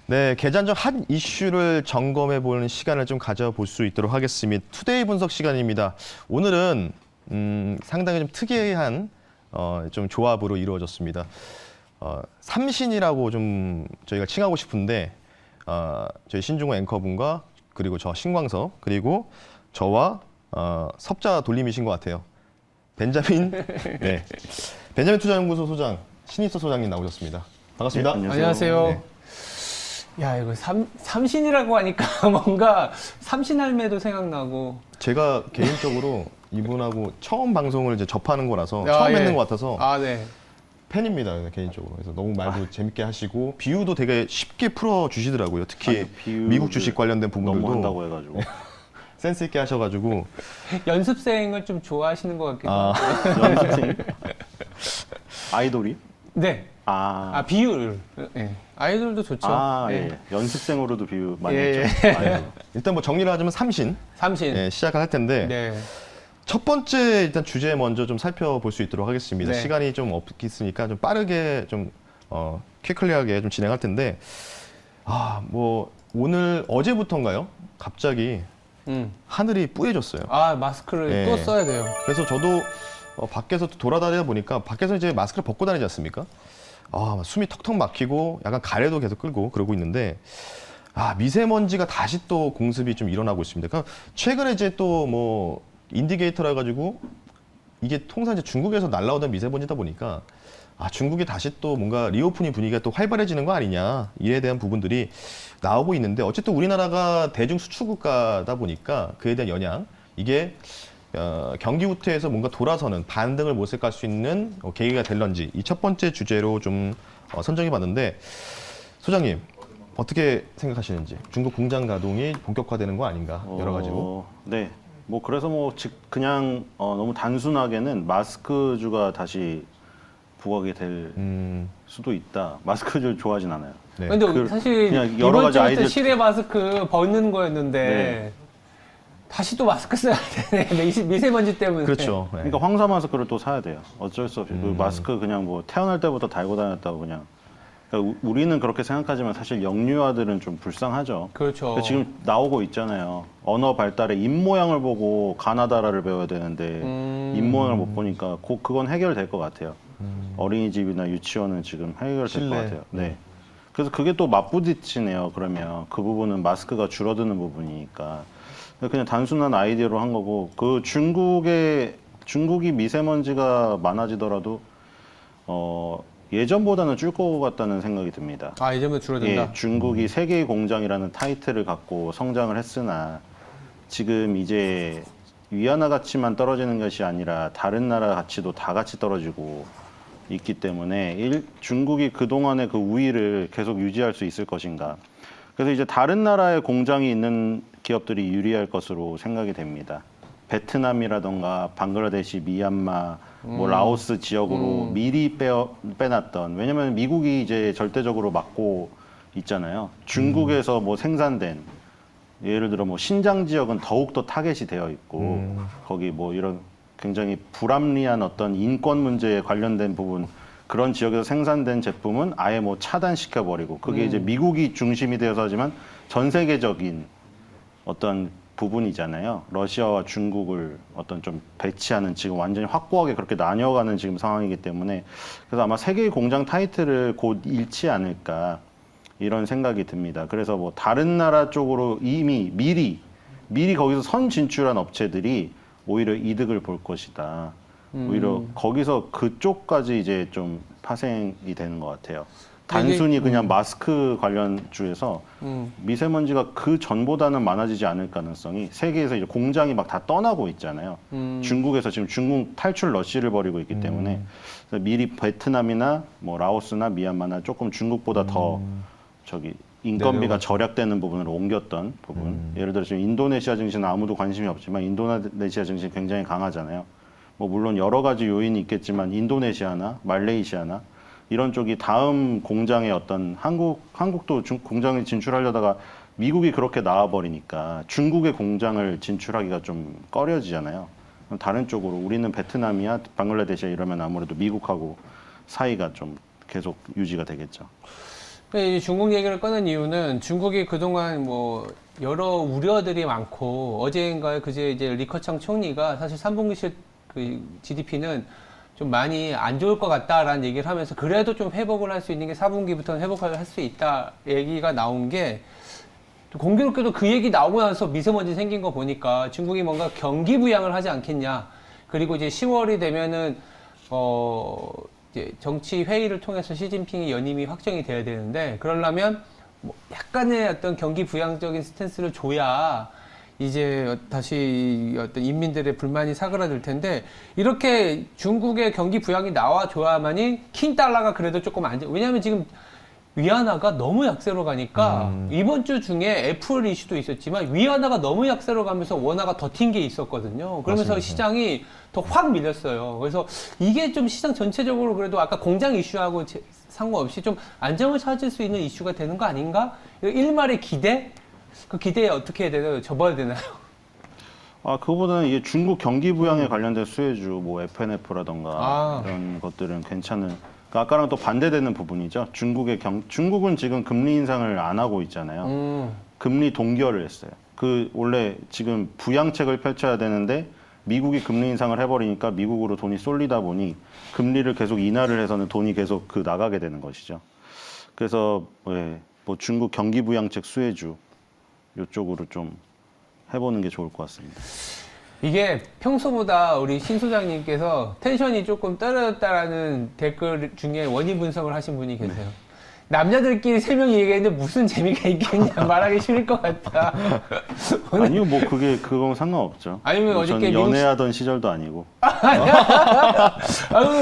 네, 개장 전 한 이슈를 점검해 보는 시간을 좀 가져볼 수 있도록 하겠습니다. 투데이 분석 시간입니다. 오늘은 상당히 좀 특이한 좀 조합으로 이루어졌습니다. 삼신이라고 좀 저희가 칭하고 싶은데 저희 신중호 앵커분과 그리고 저 신광석 그리고 저와 섭자 돌림이신 것 같아요. 벤자민 네, 벤자민 투자연구소 소장 신입서 소장님 나오셨습니다. 반갑습니다. 네, 안녕하세요. 네. 야, 이거 삼신이라고 하니까 뭔가 삼신할매도 생각나고. 제가 개인적으로 이분하고 처음 방송을 이제 접하는 거라서 아, 처음 예. 뵙는 것 같아서 아, 네. 팬입니다, 개인적으로. 그래서 너무 말도 재밌게 하시고 비유도 되게 쉽게 풀어 주시더라고요. 특히 아니, 비유를 미국 주식 관련된 부분들도 너무 한다고 해가지고 센스 있게 하셔가지고 연습생을 좀 좋아하시는 것 같기도 아, 하고. 연습생 아이돌이? 네. 아, 비율. 예. 아이돌도 좋죠. 예. 연습생으로도 비유 많이 예, 했죠. 예. 아이돌. 일단 뭐 정리를 하자면 삼신 삼신. 시작을 할 텐데 네. 첫 번째 일단 주제 먼저 좀 살펴볼 수 있도록 하겠습니다. 네. 시간이 좀 없으니까 좀 빠르게 좀 퀴클리하게 좀 진행할 텐데 뭐 오늘 어제부터인가요? 갑자기 하늘이 뿌얘졌어요. 아, 마스크를 예. 또 써야 돼요. 그래서 저도 밖에서 돌아다니다 보니까 밖에서 이제 마스크를 벗고 다니지 않습니까? 숨이 턱턱 막히고 약간 가래도 계속 끌고 그러고 있는데 미세먼지가 다시 또 공습이 좀 일어나고 있습니다. 그러니까 최근에 이제 또 뭐 인디게이터라 가지고 이게 통상 이제 중국에서 날라오던 미세먼지다 보니까 중국이 다시 또 뭔가 리오프닝 분위기가 또 활발해지는 거 아니냐 이에 대한 부분들이 나오고 있는데 어쨌든 우리나라가 대중 수출 국가다 보니까 그에 대한 영향 이게 경기 후퇴에서 뭔가 돌아서는 반등을 모색할 수 있는 계기가 될런지 이 첫 번째 주제로 좀 선정해 봤는데 소장님 어떻게 생각하시는지 중국 공장 가동이 본격화되는 거 아닌가 여러 가지로 네. 뭐 그래서 뭐 그냥 너무 단순하게는 마스크주가 다시 부각이 될 수도 있다. 마스크주 좋아하진 않아요. 네. 근데 사실 그냥 여러 이번 가지 주부터 아이디어 실내 마스크 벗는 거였는데 네. 다시 또 마스크 써야 되네. 미세먼지 때문에. 그렇죠. 네. 그러니까 황사 마스크를 또 사야 돼요. 어쩔 수 없이 그 마스크 그냥 뭐 태어날 때부터 달고 다녔다고 그냥. 그러니까 우리는 그렇게 생각하지만 사실 영유아들은 좀 불쌍하죠. 그렇죠. 그러니까 지금 나오고 있잖아요. 언어 발달의 입 모양을 보고 가나다라를 배워야 되는데 입 모양을 못 보니까 그건 해결될 것 같아요. 어린이집이나 유치원은 지금 해결될 것 실내. 같아요. 네. 그래서 그게 또 맞부딪히네요. 그러면 그 부분은 마스크가 줄어드는 부분이니까 그냥 단순한 아이디어로 한 거고 그 중국이 미세먼지가 많아지더라도 예전보다는 줄 것 같다는 생각이 듭니다. 이제는 줄어든다. 예, 중국이 세계의 공장이라는 타이틀을 갖고 성장을 했으나 지금 이제 위안화 가치만 떨어지는 것이 아니라 다른 나라 가치도 다 같이 떨어지고 있기 때문에 중국이 그동안의 그 우위를 계속 유지할 수 있을 것인가. 그래서 이제 다른 나라의 공장이 있는 기업들이 유리할 것으로 생각이 됩니다. 베트남이라던가 방글라데시, 미얀마, 뭐 라오스 지역으로 미리 빼놨던 왜냐면 미국이 이제 절대적으로 막고 있잖아요. 중국에서 뭐 생산된 예를 들어 뭐 신장 지역은 더욱 더 타겟이 되어 있고 거기 뭐 이런 굉장히 불합리한 어떤 인권 문제에 관련된 부분 그런 지역에서 생산된 제품은 아예 뭐 차단시켜 버리고 그게 이제 미국이 중심이 되어서 하지만 전 세계적인 어떤 부분이잖아요. 러시아와 중국을 어떤 좀 배치하는 지금 완전히 확고하게 그렇게 나뉘어가는 지금 상황이기 때문에 그래서 아마 세계의 공장 타이틀을 곧 잃지 않을까 이런 생각이 듭니다. 그래서 뭐 다른 나라 쪽으로 이미 미리 거기서 선 진출한 업체들이 오히려 이득을 볼 것이다. 오히려 거기서 그쪽까지 이제 좀 파생이 되는 것 같아요. 단순히 그냥 마스크 관련주에서 미세먼지가 그 전보다는 많아지지 않을 가능성이 세계에서 이제 공장이 막 다 떠나고 있잖아요. 중국에서 지금 중국 탈출 러시를 벌이고 있기 때문에 그래서 미리 베트남이나 뭐 라오스나 미얀마나 조금 중국보다 더 인건비가 절약되는 부분으로 옮겼던 부분. 예를 들어 지금 인도네시아 증시는 아무도 관심이 없지만 인도네시아 증시 굉장히 강하잖아요. 뭐 물론 여러 가지 요인이 있겠지만 인도네시아나 말레이시아나 이런 쪽이 다음 공장의 어떤 한국도 공장에 진출하려다가 미국이 그렇게 나와버리니까 중국의 공장을 진출하기가 좀 꺼려지잖아요. 다른 쪽으로 우리는 베트남이야 방글라데시야 이러면 아무래도 미국하고 사이가 좀 계속 유지가 되겠죠. 이 중국 얘기를 꺼낸 이유는 중국이 그동안 뭐 여러 우려들이 많고 어제인가 그제 이제 리커창 총리가 사실 3분기실 그 GDP는 좀 많이 안 좋을 것 같다라는 얘기를 하면서 그래도 좀 회복을 할 수 있는 게 4분기부터는 회복을 할 수 있다 얘기가 나온 게 공교롭게도 그 얘기 나오고 나서 미세먼지 생긴 거 보니까 중국이 뭔가 경기 부양을 하지 않겠냐. 그리고 이제 10월이 되면은 이제 정치 회의를 통해서 시진핑이 연임이 확정이 돼야 되는데 그러려면 뭐 약간의 어떤 경기 부양적인 스탠스를 줘야 이제 다시 어떤 인민들의 불만이 사그라들 텐데 이렇게 중국의 경기 부양이 나와줘야만이 킹 달러가 그래도 조금 왜냐하면 지금 위안화가 너무 약세로 가니까 이번 주 중에 애플 이슈도 있었지만 위안화가 너무 약세로 가면서 원화가 더 튄 게 있었거든요. 그러면서 맞습니다. 시장이 더 확 밀렸어요. 그래서 이게 좀 시장 전체적으로 그래도 아까 공장 이슈하고 상관없이 좀 안정을 찾을 수 있는 이슈가 되는 거 아닌가? 일말의 기대? 그 기대에 어떻게 해야 되나요? 접어야 되나요? 그거보다는 이게 중국 경기 부양에 관련된 수혜주, 뭐 FNF라던가 이런 것들은 괜찮은. 그러니까 아까랑 또 반대되는 부분이죠. 중국은 지금 금리 인상을 안 하고 있잖아요. 금리 동결을 했어요. 원래 지금 부양책을 펼쳐야 되는데 미국이 금리 인상을 해버리니까 미국으로 돈이 쏠리다 보니 금리를 계속 인하를 해서는 돈이 계속 나가게 되는 것이죠. 그래서 뭐 중국 경기 부양책 수혜주 이쪽으로 좀 해보는 게 좋을 것 같습니다. 이게 평소보다 우리 신 소장님께서 텐션이 조금 떨어졌다라는 댓글 중에 원인 분석을 하신 분이 계세요. 남자들끼리 3명이 얘기했는데 무슨 재미가 있겠냐 말하기 싫을 것 같다. 아니요, 뭐 그건 상관없죠. 아니면 뭐 어저께 저는 연애하던 시절도 아니고.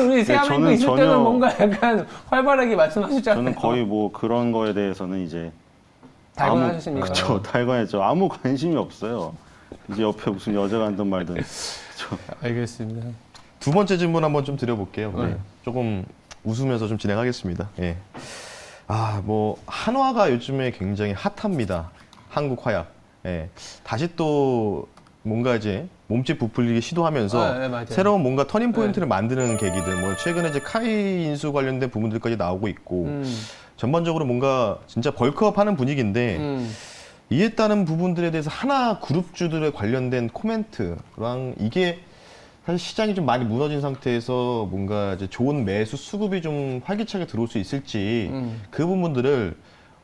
우리 세아맨도 있을 저는 때는 뭔가 약간 활발하게 말씀하셨잖아요. 저는 거의 뭐 그런 거에 대해서는 이제 달관하셨습니까? 그렇죠, 달관했죠. 아무 관심이 없어요. 이제 옆에 무슨 여자가 한단 말든. 알겠습니다. 두 번째 질문 한번 좀 드려볼게요. 네. 조금 웃으면서 좀 진행하겠습니다. 예. 뭐 한화가 요즘에 굉장히 핫합니다. 한국 화약. 예. 다시 또 뭔가 이제 몸집 부풀리기 시도하면서 네, 맞아요. 새로운 뭔가 터닝 포인트를 만드는 계기들. 뭐 최근에 이제 카이 인수 관련된 부분들까지 나오고 있고 전반적으로 뭔가 진짜 벌크업하는 분위기인데. 이에 따른 부분들에 대해서 하나 그룹주들에 관련된 코멘트랑 이게 사실 시장이 좀 많이 무너진 상태에서 뭔가 이제 좋은 매수 수급이 좀 활기차게 들어올 수 있을지 그 부분들을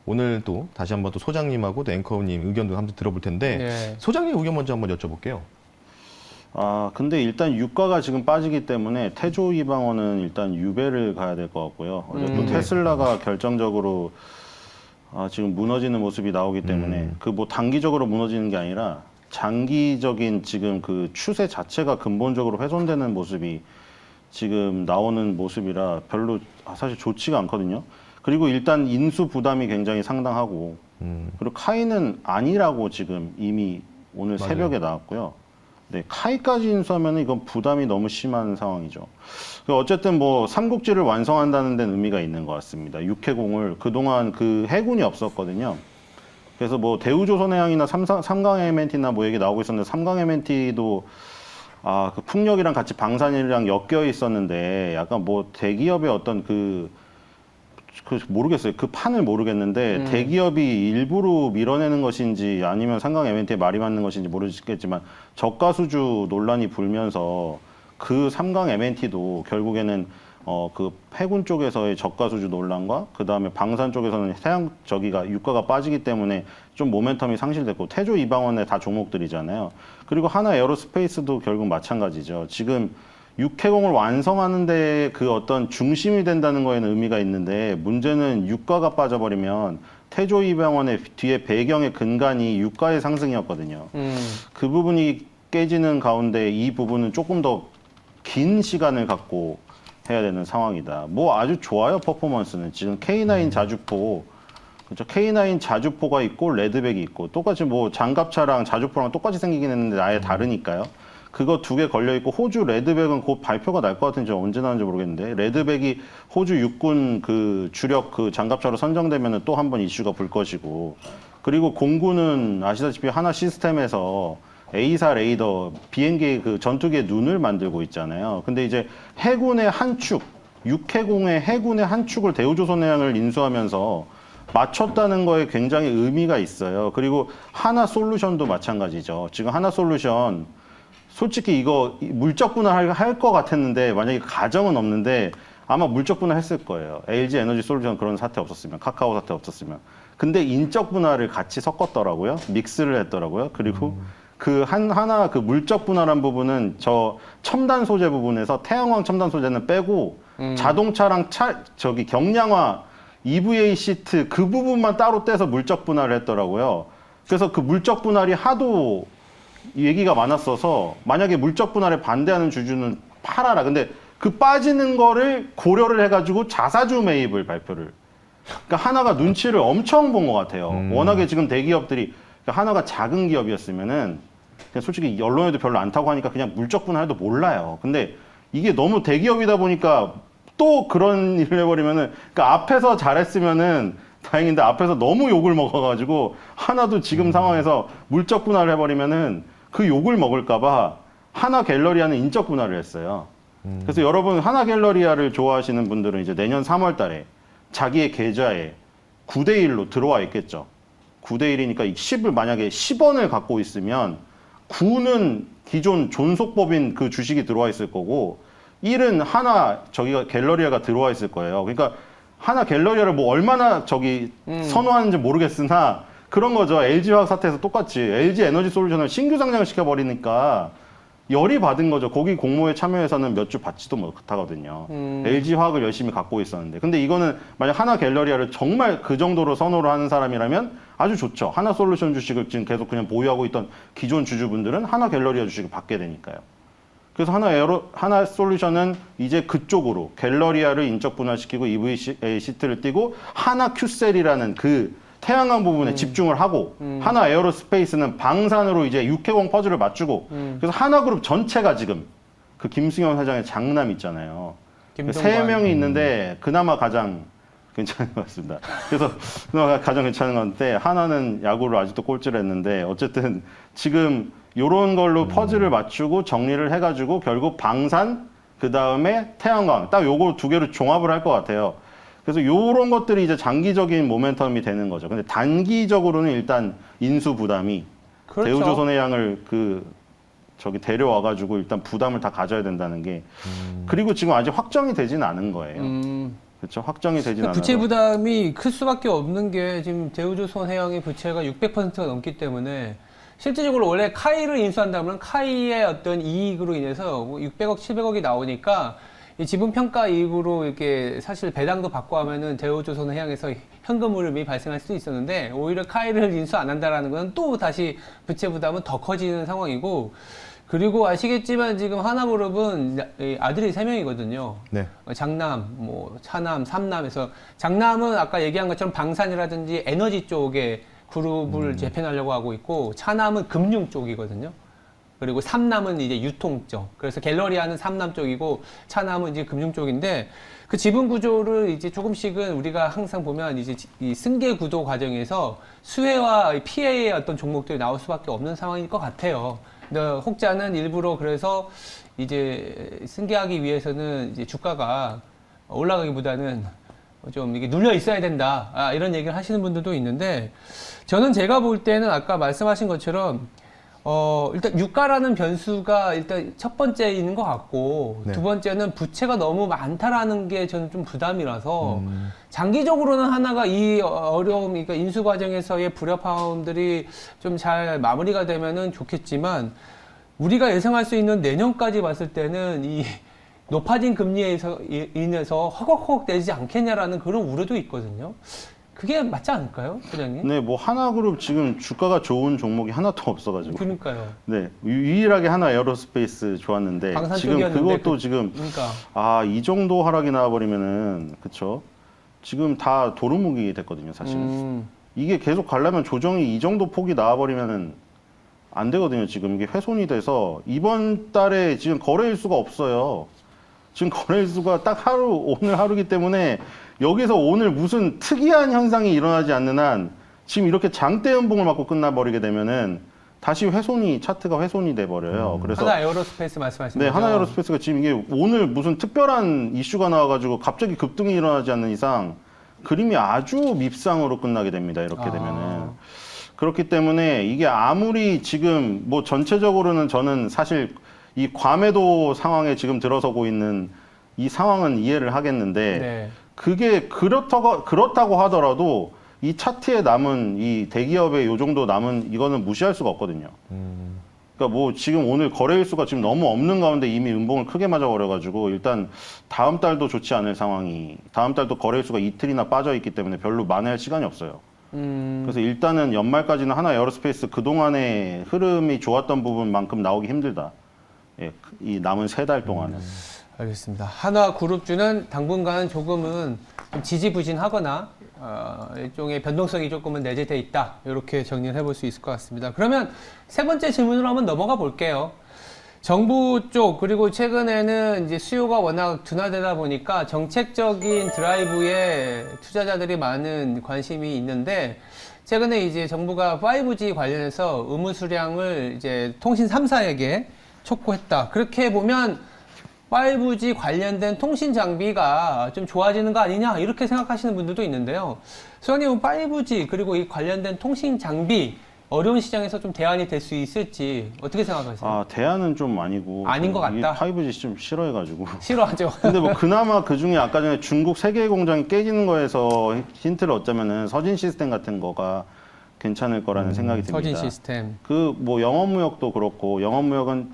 오늘 또 다시 한번 또 소장님하고 또 앵커님 의견도 한번 들어볼 텐데 네. 소장님 의견 먼저 한번 여쭤볼게요. 근데 일단 유가가 지금 빠지기 때문에 태조 이방원은 일단 유배를 가야 될 것 같고요. 어제 또 테슬라가 결정적으로 지금 무너지는 모습이 나오기 때문에 뭐 단기적으로 무너지는 게 아니라 장기적인 지금 그 추세 자체가 근본적으로 훼손되는 모습이 지금 나오는 모습이라 별로 사실 좋지가 않거든요. 그리고 일단 인수 부담이 굉장히 상당하고 그리고 카이는 아니라고 지금 이미 오늘 맞아요. 새벽에 나왔고요. 네, 카이까지 인수하면 이건 부담이 너무 심한 상황이죠. 어쨌든 뭐 삼국지를 완성한다는 데는 의미가 있는 것 같습니다. 육해공을 그동안 그 해군이 없었거든요. 그래서 뭐 대우조선해양이나 삼강 MNT나 뭐 얘기 나오고 있었는데 삼강 MNT도 그 풍력이랑 같이 방산이랑 엮여 있었는데 약간 뭐 대기업의 어떤 모르겠어요. 그 판을 모르겠는데 대기업이 일부러 밀어내는 것인지 아니면 삼강 MNT에 말이 맞는 것인지 모르겠지만 저가수주 논란이 불면서 그 삼강 MNT도 결국에는 그 해군 쪽에서의 저가수주 논란과 그 다음에 방산 쪽에서는 유가가 빠지기 때문에 좀 모멘텀이 상실됐고 태조 이방원의 다 종목들이잖아요. 그리고 하나 에어로스페이스도 결국 마찬가지죠. 지금 육해공을 완성하는데 그 어떤 중심이 된다는 거에는 의미가 있는데 문제는 유가가 빠져버리면 태조 이방원의 뒤에 배경의 근간이 유가의 상승이었거든요. 그 부분이 깨지는 가운데 이 부분은 조금 더 긴 시간을 갖고 해야 되는 상황이다. 뭐 아주 좋아요, 퍼포먼스는. 지금 K9 자주포, 그렇죠? K9 자주포가 있고 레드백이 있고 똑같이 뭐 장갑차랑 자주포랑 똑같이 생기긴 했는데 아예 다르니까요. 그거 2개 걸려 있고 호주 레드백은 곧 발표가 날 것 같은지 언제 나오는지 모르겠는데 레드백이 호주 육군 그 주력 그 장갑차로 선정되면은 또 한 번 이슈가 불 것이고 그리고 공군은 아시다시피 하나 시스템에서 A사 레이더 비행기 그 전투기의 눈을 만들고 있잖아요. 근데 이제 해군의 한 축, 육해공의 해군의 한 축을 대우조선해양을 인수하면서 맞췄다는 거에 굉장히 의미가 있어요. 그리고 하나솔루션도 마찬가지죠. 지금 하나솔루션 솔직히 이거 물적 분할할 것 같았는데 만약에 가정은 없는데 아마 물적 분할했을 거예요. LG 에너지 솔루션 그런 사태 없었으면, 카카오 사태 없었으면. 근데 인적 분할을 같이 섞었더라고요. 믹스를 했더라고요. 그리고 그 하나 그 물적 분할한 부분은 저 첨단 소재 부분에서 태양광 첨단 소재는 빼고 자동차랑 저기 경량화 EVA 시트 그 부분만 따로 떼서 물적 분할을 했더라고요. 그래서 그 물적 분할이 하도 얘기가 많았어서 만약에 물적 분할에 반대하는 주주는 팔아라. 근데 그 빠지는 거를 고려를 해가지고 자사주 매입을 발표를. 그러니까 하나가 눈치를 엄청 본 것 같아요. 워낙에 지금 대기업들이 그러니까 하나가 작은 기업이었으면은 그냥 솔직히 언론에도 별로 안 타고 하니까 그냥 물적 분할도 몰라요. 근데 이게 너무 대기업이다 보니까 또 그런 일을 해버리면은 그러니까 앞에서 잘했으면은 다행인데 앞에서 너무 욕을 먹어가지고 하나도 지금 상황에서 물적 분할을 해버리면은 그 욕을 먹을까봐 하나 갤러리아는 인적 분할을 했어요. 그래서 여러분 하나 갤러리아를 좋아하시는 분들은 이제 내년 3월 달에 자기의 계좌에 9대 1로 들어와 있겠죠. 9대 1이니까 10을 만약에 10원을 갖고 있으면 9는 기존 존속법인 그 주식이 들어와 있을 거고 1은 하나 저기가 갤러리아가 들어와 있을 거예요. 그러니까 하나 갤러리아를 뭐 얼마나 저기 선호하는지 모르겠으나 그런 거죠. LG화학 사태에서 똑같이 LG 에너지 솔루션을 신규 상장을 시켜버리니까 열이 받은 거죠. 거기 공모에 참여해서는 몇 주 받지도 못하거든요. LG화학을 열심히 갖고 있었는데. 근데 이거는 만약 하나 갤러리아를 정말 그 정도로 선호를 하는 사람이라면 아주 좋죠. 하나 솔루션 주식을 지금 계속 그냥 보유하고 있던 기존 주주분들은 하나 갤러리아 주식을 받게 되니까요. 그래서 하나 솔루션은 이제 그쪽으로 갤러리아를 인적 분할시키고 EVA 시트를 띄고 하나 큐셀이라는 그 태양광 부분에 집중을 하고 하나 에어로스페이스는 방산으로 이제 육해공 퍼즐을 맞추고 그래서 하나그룹 전체가 지금 그 김승현 회장의 장남 있잖아요. 세 명이 있는데 그나마 가장 괜찮은 것 같습니다. 그래서 그나마 가장 괜찮은 건데 하나는 야구를 아직도 꼴찌를 했는데 어쨌든 지금 요런 걸로 퍼즐을 맞추고 정리를 해가지고 결국 방산 그 다음에 태양광 딱 요거 두 개를 종합을 할 것 같아요. 그래서 요런 것들이 이제 장기적인 모멘텀이 되는 거죠. 근데 단기적으로는 일단 인수 부담이 그렇죠. 대우조선해양을 저기 데려와가지고 일단 부담을 다 가져야 된다는 게 그리고 지금 아직 확정이 되지는 않은 거예요. 그렇죠. 확정이 되지는 않아서 부채 부담이 클 수밖에 없는 게 지금 대우조선해양의 부채가 600%가 넘기 때문에 실질적으로 원래 카이를 인수한다면 카이의 어떤 이익으로 인해서 뭐 600억, 700억이 나오니까 이 지분 평가 이익으로 이렇게 사실 배당도 받고 하면은 대우조선해양에서 현금 흐름이 발생할 수도 있었는데 오히려 카이를 인수 안 한다라는 건 또 다시 부채 부담은 더 커지는 상황이고 그리고 아시겠지만 지금 하나그룹은 아들이 3명이거든요. 네. 장남, 뭐 차남, 삼남에서 장남은 아까 얘기한 것처럼 방산이라든지 에너지 쪽에 그룹을 재편하려고 하고 있고 차남은 금융 쪽이거든요. 그리고 삼남은 이제 유통 쪽. 그래서 갤러리아는 삼남 쪽이고 차남은 이제 금융 쪽인데 그 지분 구조를 이제 조금씩은 우리가 항상 보면 이제 이 승계 구도 과정에서 수혜와 피해의 어떤 종목들이 나올 수밖에 없는 상황일 것 같아요. 근데 혹자는 일부러 그래서 이제 승계하기 위해서는 이제 주가가 올라가기보다는 좀 이게 눌려 있어야 된다. 이런 얘기를 하시는 분들도 있는데 저는 제가 볼 때는 아까 말씀하신 것처럼 일단 유가라는 변수가 일단 첫 번째 있는 것 같고 네. 두 번째는 부채가 너무 많다라는 게 저는 좀 부담이라서 장기적으로는 하나가 이 어려움, 그러니까 인수 과정에서의 불협화음들이 좀 잘 마무리가 되면은 좋겠지만 우리가 예상할 수 있는 내년까지 봤을 때는 이 높아진 금리에 인해서 허걱허걱 되지 않겠냐라는 그런 우려도 있거든요. 그게 맞지 않을까요, 회장님? 네, 뭐 하나그룹 지금 주가가 좋은 종목이 하나도 없어가지고. 그러니까요. 네, 유일하게 하나 에어로스페이스 좋았는데 방산 지금 쪽이었는데 그것도 지금 그러니까 이 정도 하락이 나와버리면은 그쵸? 지금 다 도루묵이 됐거든요, 사실은. 이게 계속 가려면 조정이 이 정도 폭이 나와버리면은 안 되거든요. 지금 이게 훼손이 돼서 이번 달에 지금 거래일수가 없어요. 지금 거래일수가 딱 오늘 하루기 때문에 여기서 오늘 무슨 특이한 현상이 일어나지 않는 한 지금 이렇게 장대 연봉을 맞고 끝나버리게 되면은 다시 차트가 훼손이 돼버려요. 그래서 하나 에어로스페이스 말씀하시는 네, 거죠? 하나 에어로스페이스가 지금 이게 오늘 무슨 특별한 이슈가 나와가지고 갑자기 급등이 일어나지 않는 이상 그림이 아주 밉상으로 끝나게 됩니다. 이렇게 되면은. 그렇기 때문에 이게 아무리 지금 뭐 전체적으로는 저는 사실 이 과매도 상황에 지금 들어서고 있는 이 상황은 이해를 하겠는데 네. 그게 그렇다고 하더라도 이 차트에 남은 이 대기업의 요 정도 남은 이거는 무시할 수가 없거든요. 그러니까 뭐 지금 오늘 거래일수가 지금 너무 없는 가운데 이미 음봉을 크게 맞아버려가지고 일단 다음 달도 좋지 않을 상황이 다음 달도 거래일수가 이틀이나 빠져 있기 때문에 별로 만회할 시간이 없어요. 그래서 일단은 연말까지는 하나 에어로스페이스 그동안의 흐름이 좋았던 부분만큼 나오기 힘들다. 예, 이 남은 3달 동안은. 알겠습니다. 하나 그룹주는 당분간 조금은 좀 지지부진하거나 일종의 변동성이 조금은 내재돼 있다. 이렇게 정리를 해볼 수 있을 것 같습니다. 그러면 세 번째 질문으로 한번 넘어가 볼게요. 정부 쪽 그리고 최근에는 이제 수요가 워낙 둔화되다 보니까 정책적인 드라이브에 투자자들이 많은 관심이 있는데 최근에 이제 정부가 5G 관련해서 의무 수량을 이제 통신 3사에게 촉구했다. 그렇게 보면 5G 관련된 통신 장비가 좀 좋아지는 거 아니냐 이렇게 생각하시는 분들도 있는데요. 소장님은 5G 그리고 이 관련된 통신 장비 어려운 시장에서 좀 대안이 될 수 있을지 어떻게 생각하세요? 아, 대안은 좀 아니고. 아닌 것 같다? 5G 좀 싫어해가지고. 싫어하죠. 근데 뭐 그나마 그 중에 아까 전에 중국 3개의 공장이 깨지는 거에서 힌트를 얻자면은 서진 시스템 같은 거가 괜찮을 거라는 생각이 듭니다. 서진 시스템. 그 뭐 영업무역도 그렇고 영업무역은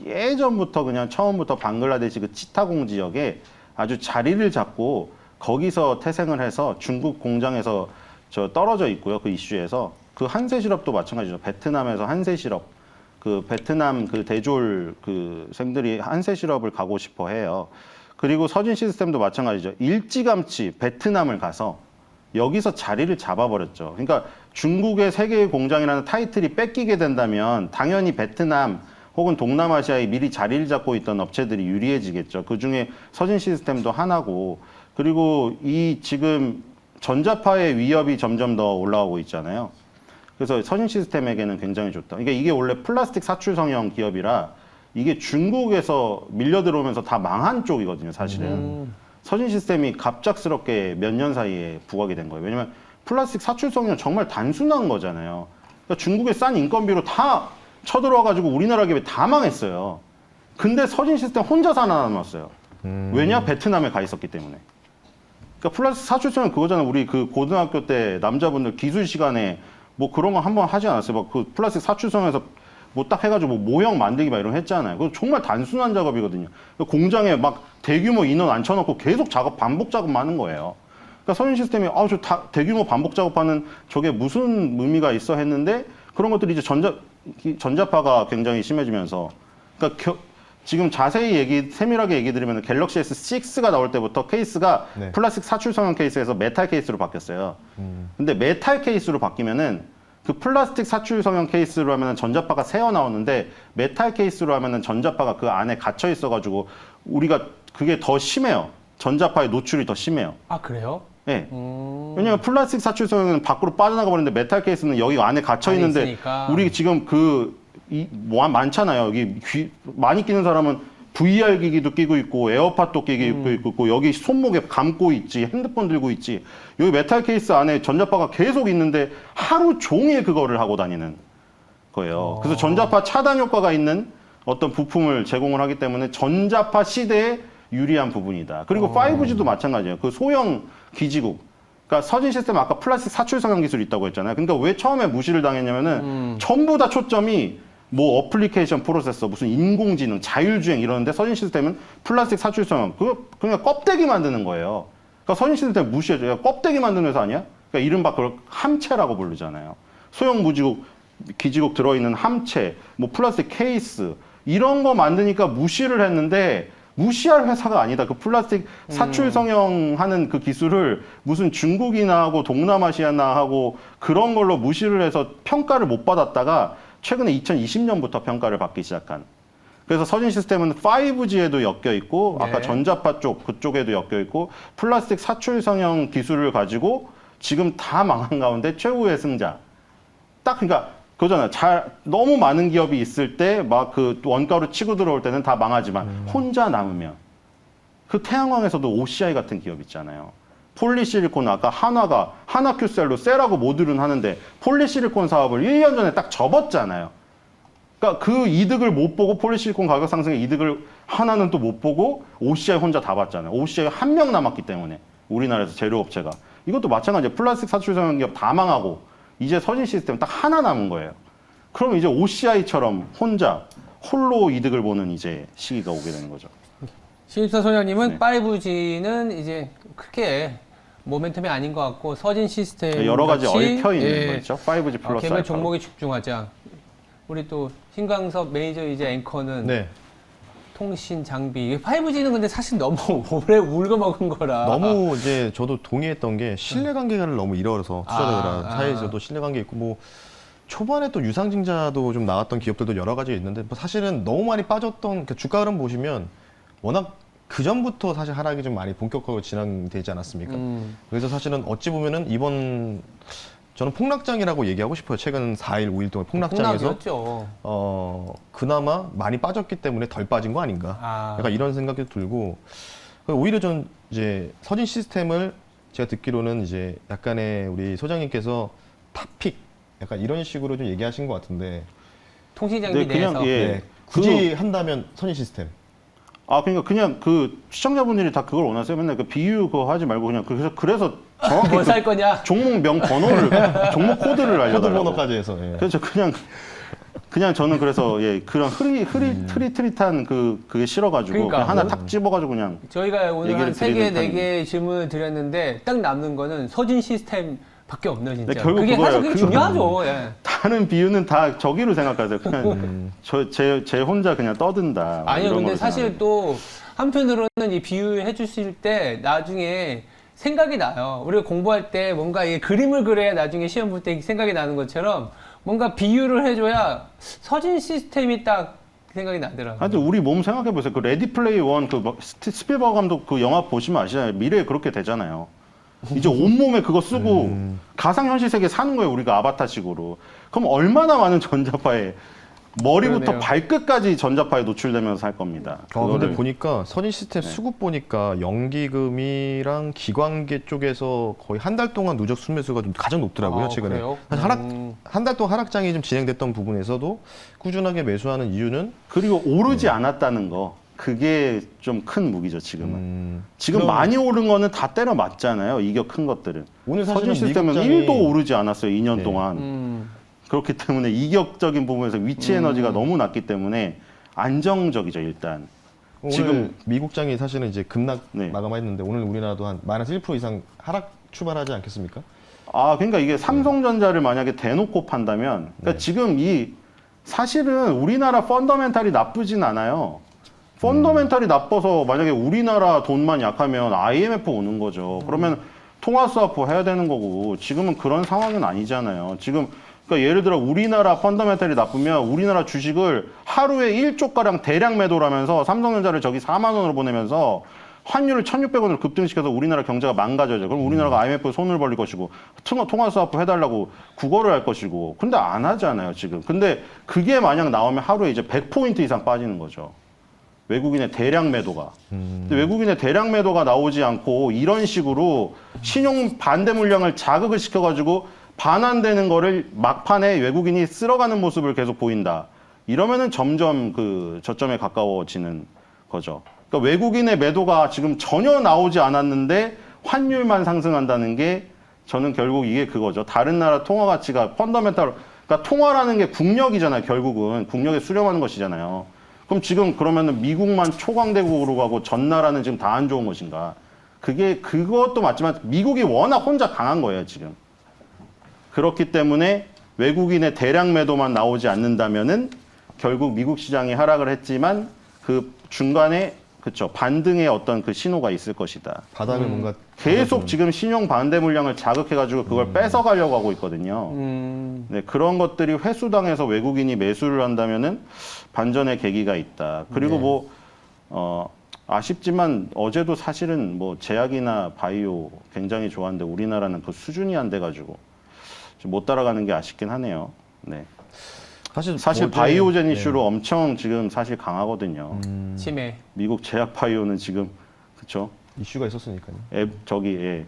예전부터 그냥 처음부터 방글라데시 그 치타공 지역에 아주 자리를 잡고 거기서 태생을 해서 중국 공장에서 저 떨어져 있고요. 그 이슈에서 그 한세실업도 마찬가지죠. 베트남에서 한세실업 그 베트남 그 대졸 그 생들이 한세실업을 가고 싶어 해요. 그리고 서진 시스템도 마찬가지죠. 일찌감치 베트남을 가서 여기서 자리를 잡아버렸죠. 그러니까 중국의 세계의 공장이라는 타이틀이 뺏기게 된다면 당연히 베트남 혹은 동남아시아에 미리 자리를 잡고 있던 업체들이 유리해지겠죠. 그중에 서진 시스템도 하나고 그리고 이 지금 전자파의 위협이 점점 더 올라오고 있잖아요. 그래서 서진 시스템에게는 굉장히 좋다. 그러니까 이게 원래 플라스틱 사출 성형 기업이라 이게 중국에서 밀려 들어오면서 다 망한 쪽이거든요, 사실은. 서진 시스템이 갑작스럽게 몇 년 사이에 부각이 된 거예요. 왜냐면 플라스틱 사출 성형 정말 단순한 거잖아요. 그러니까 중국의 싼 인건비로 다 쳐들어와가지고 우리나라 기업이 다 망했어요. 근데 서진 시스템 혼자 살아남았어요. 왜냐? 베트남에 가 있었기 때문에. 그러니까 플라스틱 사출 성형 그거잖아요. 우리 그 고등학교 때 남자분들 기술 시간에 뭐 그런 거 한번 하지 않았어요? 막 그 플라스틱 사출성에서 뭐 딱 해가지고 뭐 모형 만들기 막 이런 거 했잖아요. 그거 정말 단순한 작업이거든요. 공장에 막 대규모 인원 앉혀놓고 계속 작업, 반복 작업만 하는 거예요. 그러니까 서진 시스템이 대규모 반복 작업하는 저게 무슨 의미가 있어 했는데 그런 것들이 이제 전자파가 굉장히 심해지면서 그러니까 지금 자세히 세밀하게 얘기 드리면 갤럭시 S6가 나올 때부터 케이스가 네. 플라스틱 사출 성형 케이스에서 메탈 케이스로 바뀌었어요. 근데 메탈 케이스로 바뀌면은 그 플라스틱 사출 성형 케이스로 하면은 전자파가 새어 나오는데 메탈 케이스로 하면은 전자파가 그 안에 갇혀 있어가지고 우리가 그게 더 심해요. 전자파의 노출이 더 심해요. 아 그래요? 네. 왜냐면 플라스틱 사출 성형은 밖으로 빠져나가 버리는데 메탈 케이스는 여기 안에 갇혀 있는데 있으니까. 우리 지금 많잖아요. 여기 많이 끼는 사람은 VR 기기도 끼고 있고 에어팟도 끼고 있고 여기 손목에 감고 있지 핸드폰 들고 있지 여기 메탈 케이스 안에 전자파가 계속 있는데 하루 종일 그거를 하고 다니는 거예요. 그래서 전자파 차단 효과가 있는 어떤 부품을 제공을 하기 때문에 전자파 시대에 유리한 부분이다. 그리고 5G도 마찬가지예요. 그 소형 기지국. 그러니까 서진 시스템 아까 플라스틱 사출 성형 기술이 있다고 했잖아요. 그러니까 왜 처음에 무시를 당했냐면은 전부 다 초점이 뭐 어플리케이션 프로세서, 무슨 인공지능, 자율주행 이러는데 서진 시스템은 플라스틱 사출 성형. 그냥 껍데기 만드는 거예요. 그러니까 서진 시스템 무시해줘요. 껍데기 만드는 회사 아니야? 그러니까 이른바 그걸 함체라고 부르잖아요. 소형 무지국, 기지국 들어있는 함체, 뭐 플라스틱 케이스 이런 거 만드니까 무시를 했는데 무시할 회사가 아니다. 그 플라스틱 사출 성형하는 그 기술을 무슨 중국이나 하고 동남아시아나 하고 그런 걸로 무시를 해서 평가를 못 받았다가 최근에 2020년부터 평가를 받기 시작한. 그래서 서진 시스템은 5G에도 엮여 있고 네. 아까 전자파 쪽 그쪽에도 엮여 있고 플라스틱 사출 성형 기술을 가지고 지금 다 망한 가운데 최후의 승자. 딱 그러니까 그거잖아. 너무 많은 기업이 있을 때 막 그 원가로 치고 들어올 때는 다 망하지만 혼자 남으면 그 태양광에서도 OCI 같은 기업 있잖아요. 폴리실리콘 아까 한화가 하나큐셀로 셀하고 모듈은 하는데 폴리실리콘 사업을 1년 전에 딱 접었잖아요. 그러니까 그 이득을 못 보고 폴리실리콘 가격 상승의 이득을 하나는 또 못 보고 OCI 혼자 다 봤잖아요. OCI 한 명 남았기 때문에 우리나라에서 제조업체가 이것도 마찬가지예요. 플라스틱 사출 성형기업 다 망하고 이제 서진 시스템 딱 하나 남은 거예요. 그럼 이제 OCI처럼 혼자 홀로 이득을 보는 이제 시기가 오게 되는 거죠. 신입사 소장님은 네. 5G는 이제 크게 모멘텀이 아닌 것 같고 서진 시스템 여러 가지 같이, 얽혀 있는 예, 거죠. 5G 플러스 개별 알파로. 종목에 집중하자. 우리 또 신강섭 매니저 이제 앵커는 네. 통신 장비 5G는 근데 사실 너무 오래 울고 먹은 거라 너무 이제 저도 동의했던 게 신뢰관계를 너무 잃어서 투자자들랑 사이에서도 신뢰관계 있고 뭐 초반에 또 유상증자도 좀 나왔던 기업들도 여러 가지 있는데 뭐 사실은 너무 많이 빠졌던 그 주가 흐름 보시면 워낙 그 전부터 사실 하락이 좀 많이 본격적으로 진행되지 않았습니까? 그래서 사실은 어찌 보면은 이번 저는 폭락장이라고 얘기하고 싶어요. 최근 4일, 5일 동안 폭락장에서 폭락이었죠. 그나마 많이 빠졌기 때문에 덜 빠진 거 아닌가? 약간 이런 생각이 들고 오히려 전 이제 서진 시스템을 제가 듣기로는 이제 약간의 우리 소장님께서 탑픽 약간 이런 식으로 좀 얘기하신 것 같은데 통신 장비 네, 내에서 그냥 예. 네, 굳이 한다면 서진 시스템. 아 그러니까 그냥 그 시청자분들이 다 그걸 원하세요. 맨날 그 비유 그거 하지 말고 그냥 그래서 정확히 뭐 살 거냐? 종목명 번호를 종목 코드를 코드 알려달라고. 번호까지 해서. 예. 그래서 그냥 저는 그래서 예 그런 흐릿한 그게 싫어가지고 그러니까. 그냥 하나 탁 집어가지고 그냥 저희가 오늘 얘기를 한 3개, 드리는 4개 질문을 드렸는데 딱 남는 거는 서진 시스템밖에 없네요, 진짜. 네, 결국 그게 사실 그거예요. 그게 중요하죠. 예. 다른 비유는 다 저기로 생각하세요. 그냥 제 혼자 그냥 떠든다. 뭐 아니요, 이런 근데 걸로 사실 생각해요. 또 한편으로는 이 비유해 주실 때 나중에 생각이 나요. 우리가 공부할 때 뭔가 이 그림을 그려야 나중에 시험 볼 때 생각이 나는 것처럼 뭔가 비유를 해줘야 서진 시스템이 딱 생각이 나더라고요. 하여튼 우리 몸 생각해 보세요. 그 레디 플레이 원 그 스필버그 감독 그 영화 보시면 아시잖아요. 미래에 그렇게 되잖아요. 이제 온몸에 그거 쓰고 가상현실 세계 사는 거예요. 우리가 아바타식으로. 그럼 얼마나 많은 전자파에 머리부터 그러네요. 발끝까지 전자파에 노출되면서 살 겁니다. 근데 보니까 서진 시스템 수급 보니까 연기금이랑 기관계 쪽에서 거의 한 달 동안 누적 순매수가 좀 가장 높더라고요, 최근에. 그래요? 사실 한 달 동안 하락장이 좀 진행됐던 부분에서도 꾸준하게 매수하는 이유는 그리고 오르지 않았다는 거. 그게 좀 큰 무기죠, 지금은. 지금 그럼- 많이 오른 거는 다 때려 맞잖아요. 이격 큰 것들은. 오늘 서진 사실은 시스템은 미국장이 1도 오르지 않았어요, 2년 네. 동안. 그렇기 때문에 이격적인 부분에서 위치 에너지가 너무 낮기 때문에 안정적이죠, 일단. 오늘 지금- 미국장이 사실은 이제 급락 네. 마감했는데 오늘 우리나라도 한 마이너스 1% 이상 하락 출발하지 않겠습니까? 아, 그러니까 이게 삼성전자를 만약에 대놓고 판다면, 그러니까 지금 사실은 우리나라 펀더멘탈이 나쁘진 않아요. 펀더멘탈이 나빠서 만약에 우리나라 돈만 약하면 IMF 오는 거죠. 그러면 통화스와프 해야 되는 거고, 지금은 그런 상황은 아니잖아요. 지금, 그러니까 예를 들어 우리나라 펀더멘탈이 나쁘면 우리나라 주식을 하루에 1조가량 대량 매도를 하면서 삼성전자를 저기 4만 원으로 보내면서 환율을 1,600원으로 급등시켜서 우리나라 경제가 망가져요. 그럼 우리나라가 IMF 손을 벌릴 것이고 통화스와프 해달라고 국어를 할 것이고 근데 안 하잖아요 지금. 근데 그게 만약 나오면 하루에 이제 100포인트 이상 빠지는 거죠. 외국인의 대량 매도가. 근데 외국인의 대량 매도가 나오지 않고 이런 식으로 신용 반대 물량을 자극을 시켜가지고 반환되는 거를 막판에 외국인이 쓸어가는 모습을 계속 보인다. 이러면은 점점 그 저점에 가까워지는 거죠. 그러니까 외국인의 매도가 지금 전혀 나오지 않았는데 환율만 상승한다는 게 저는 결국 이게 그거죠. 다른 나라 통화 가치가 펀더멘탈, 그러니까 통화라는 게 국력이잖아요. 결국은 국력에 수렴하는 것이잖아요. 그럼 지금 그러면은 미국만 초강대국으로 가고 전 나라는 지금 다 안 좋은 것인가? 그것도 맞지만 미국이 워낙 혼자 강한 거예요, 지금. 그렇기 때문에 외국인의 대량 매도만 나오지 않는다면은 결국 미국 시장이 하락을 했지만 그 중간에 그쵸 반등의 어떤 그 신호가 있을 것이다. 바닥을 뭔가 계속 지금 신용 반대 물량을 자극해가지고 그걸 뺏어가려고 하고 있거든요. 네, 그런 것들이 회수당해서 외국인이 매수를 한다면은 반전의 계기가 있다. 그리고 아쉽지만 어제도 사실은 뭐 제약이나 바이오 굉장히 좋았는데 우리나라는 그 수준이 안 돼가지고 좀 못 따라가는 게 아쉽긴 하네요. 네. 사실 어제- 바이오젠 네. 이슈로 엄청 지금 사실 강하거든요. 치매. 미국 제약 바이오는 지금 그쵸? 이슈가 있었으니까요. 저기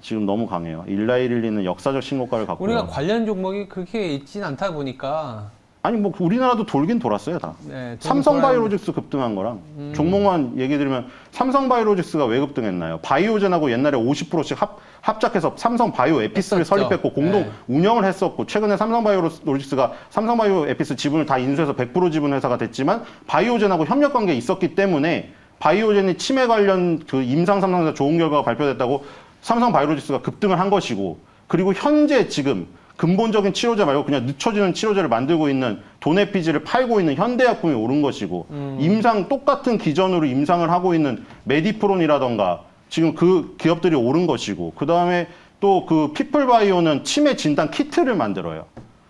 지금 너무 강해요. 일라이릴리는 역사적 신고가를 갖고요. 우리가 관련 종목이 그렇게 있진 않다 보니까 아니 뭐 우리나라도 돌긴 돌았어요 다. 네, 좀 삼성바이오로직스 급등한 거랑 종목만 얘기 드리면 삼성바이오로직스가 왜 급등했나요? 바이오젠하고 옛날에 50%씩 합작해서 삼성바이오 에피스를 했었죠. 설립했고 공동 네. 운영을 했었고 최근에 삼성바이오로직스가 삼성바이오 에피스 지분을 다 인수해서 100% 지분 회사가 됐지만 바이오젠하고 협력 관계에 있었기 때문에 바이오젠이 치매 관련 그 임상 3상에서 좋은 결과가 발표됐다고 삼성바이오로직스가 급등을 한 것이고 그리고 현재 지금 근본적인 치료제 말고 그냥 늦춰지는 치료제를 만들고 있는 도네피지를 팔고 있는 현대약품이 오른 것이고 임상 똑같은 기전으로 임상을 하고 있는 메디프론이라던가 지금 그 기업들이 오른 것이고 그 다음에 또 그 피플바이오는 치매 진단 키트를 만들어요.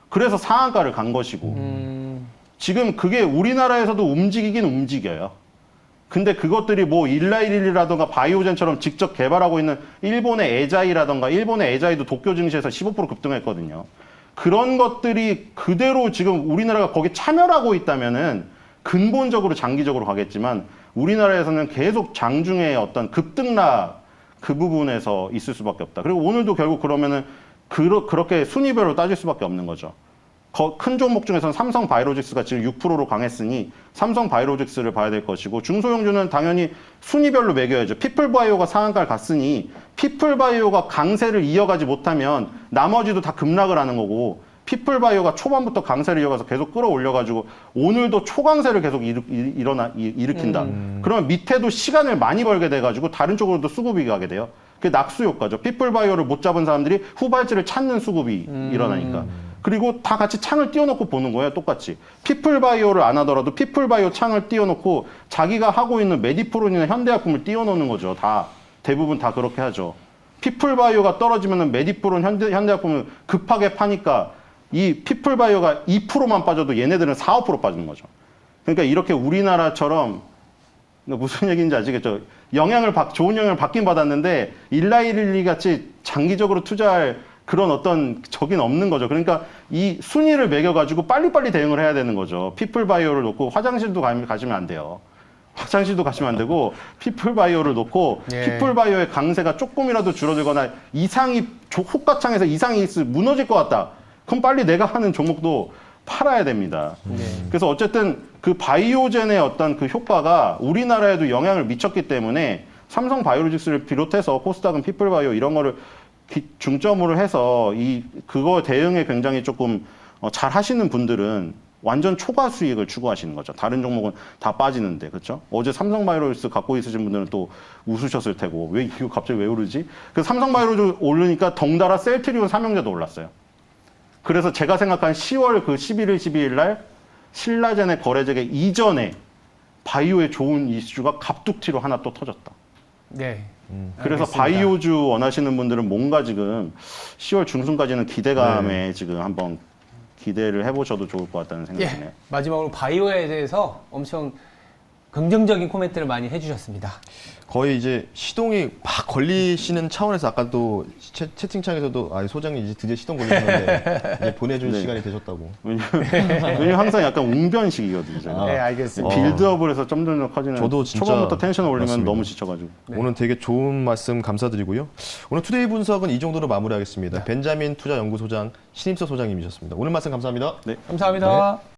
그래서 상한가를 간 것이고 지금 그게 우리나라에서도 움직이긴 움직여요. 근데 그것들이 뭐 일라이릴리라던가 바이오젠처럼 직접 개발하고 있는 일본의 에자이라던가 일본의 에자이도 도쿄 증시에서 15% 급등했거든요. 그런 것들이 그대로 지금 우리나라가 거기에 참여하고 있다면은 근본적으로 장기적으로 가겠지만 우리나라에서는 계속 장중에 어떤 급등락 그 부분에서 있을 수밖에 없다. 그리고 오늘도 결국 그러면은 그렇게 순위별로 따질 수밖에 없는 거죠. 큰 종목 중에서는 삼성바이오로직스가 지금 6%로 강했으니 삼성바이오로직스를 봐야 될 것이고 중소형주는 당연히 순위별로 매겨야죠. 피플바이오가 상한가를 갔으니 피플바이오가 강세를 이어가지 못하면 나머지도 다 급락을 하는 거고 피플바이오가 초반부터 강세를 이어가서 계속 끌어올려가지고 오늘도 초강세를 계속 일으킨다. 그러면 밑에도 시간을 많이 벌게 돼가지고 다른 쪽으로도 수급이 가게 돼요. 그게 낙수 효과죠. 피플바이오를 못 잡은 사람들이 후발지를 찾는 수급이 일어나니까. 그리고 다 같이 창을 띄워놓고 보는 거예요. 똑같이. 피플바이오를 안 하더라도 피플바이오 창을 띄워놓고 자기가 하고 있는 메디프론이나 현대약품을 띄워놓는 거죠. 다 대부분 다 그렇게 하죠. 피플바이오가 떨어지면 메디프론 현대약품을 급하게 파니까 이 피플바이오가 2%만 빠져도 얘네들은 4, 5% 빠지는 거죠. 그러니까 이렇게 우리나라처럼 무슨 얘기인지 아시겠죠? 좋은 영향을 받긴 받았는데 일라이릴리 같이 장기적으로 투자할 그런 어떤 적인 없는 거죠. 그러니까 이 순위를 매겨가지고 빨리빨리 대응을 해야 되는 거죠. 피플바이오를 놓고 화장실도 가시면 안 돼요. 화장실도 가시면 안 되고 피플바이오를 놓고 예. 피플바이오의 강세가 조금이라도 줄어들거나 호가창에서 이상이 무너질 것 같다. 그럼 빨리 내가 하는 종목도 팔아야 됩니다. 그래서 어쨌든 그 바이오젠의 어떤 그 효과가 우리나라에도 영향을 미쳤기 때문에 삼성바이오로직스를 비롯해서 코스닥은 피플바이오 이런 거를 중점으로 해서 그거 대응에 굉장히 조금 잘 하시는 분들은 완전 초과 수익을 추구하시는 거죠. 다른 종목은 다 빠지는데, 그렇죠? 어제 삼성바이오로직스 갖고 있으신 분들은 또 웃으셨을 테고, 왜 이거 갑자기 왜 오르지? 그 삼성바이오로직스 오르니까 덩달아 셀트리온 삼형제도 올랐어요. 그래서 제가 생각한 10월 그 11일, 12일 날 신라젠의 거래되기 이전에 바이오의 좋은 이슈가 갑툭튀로 하나 또 터졌다. 네. 그래서 알겠습니다. 바이오주 원하시는 분들은 뭔가 지금 10월 중순까지는 기대감에 지금 한번 기대를 해보셔도 좋을 것 같다는 생각이 드네요. 예. 마지막으로 바이오에 대해서 엄청 긍정적인 코멘트를 많이 해주셨습니다. 거의 이제 시동이 막 걸리시는 차원에서 아까 또 채팅창에서도 소장님 이제 드디어 시동 걸리셨는데 이제 보내줄 네. 시간이 되셨다고. 왜냐면 항상 약간 웅변식이거든요. 제가. 네, 알겠습니다. 빌드업을 해서 점점 커지는 저도 진짜 초반부터 텐션을 올리면 맞습니다. 너무 지쳐가지고. 오늘 되게 좋은 말씀 감사드리고요. 오늘 투데이 분석은 이 정도로 마무리하겠습니다. 벤자민 투자연구소장 신임석 소장님이셨습니다. 오늘 말씀 감사합니다. 네. 감사합니다.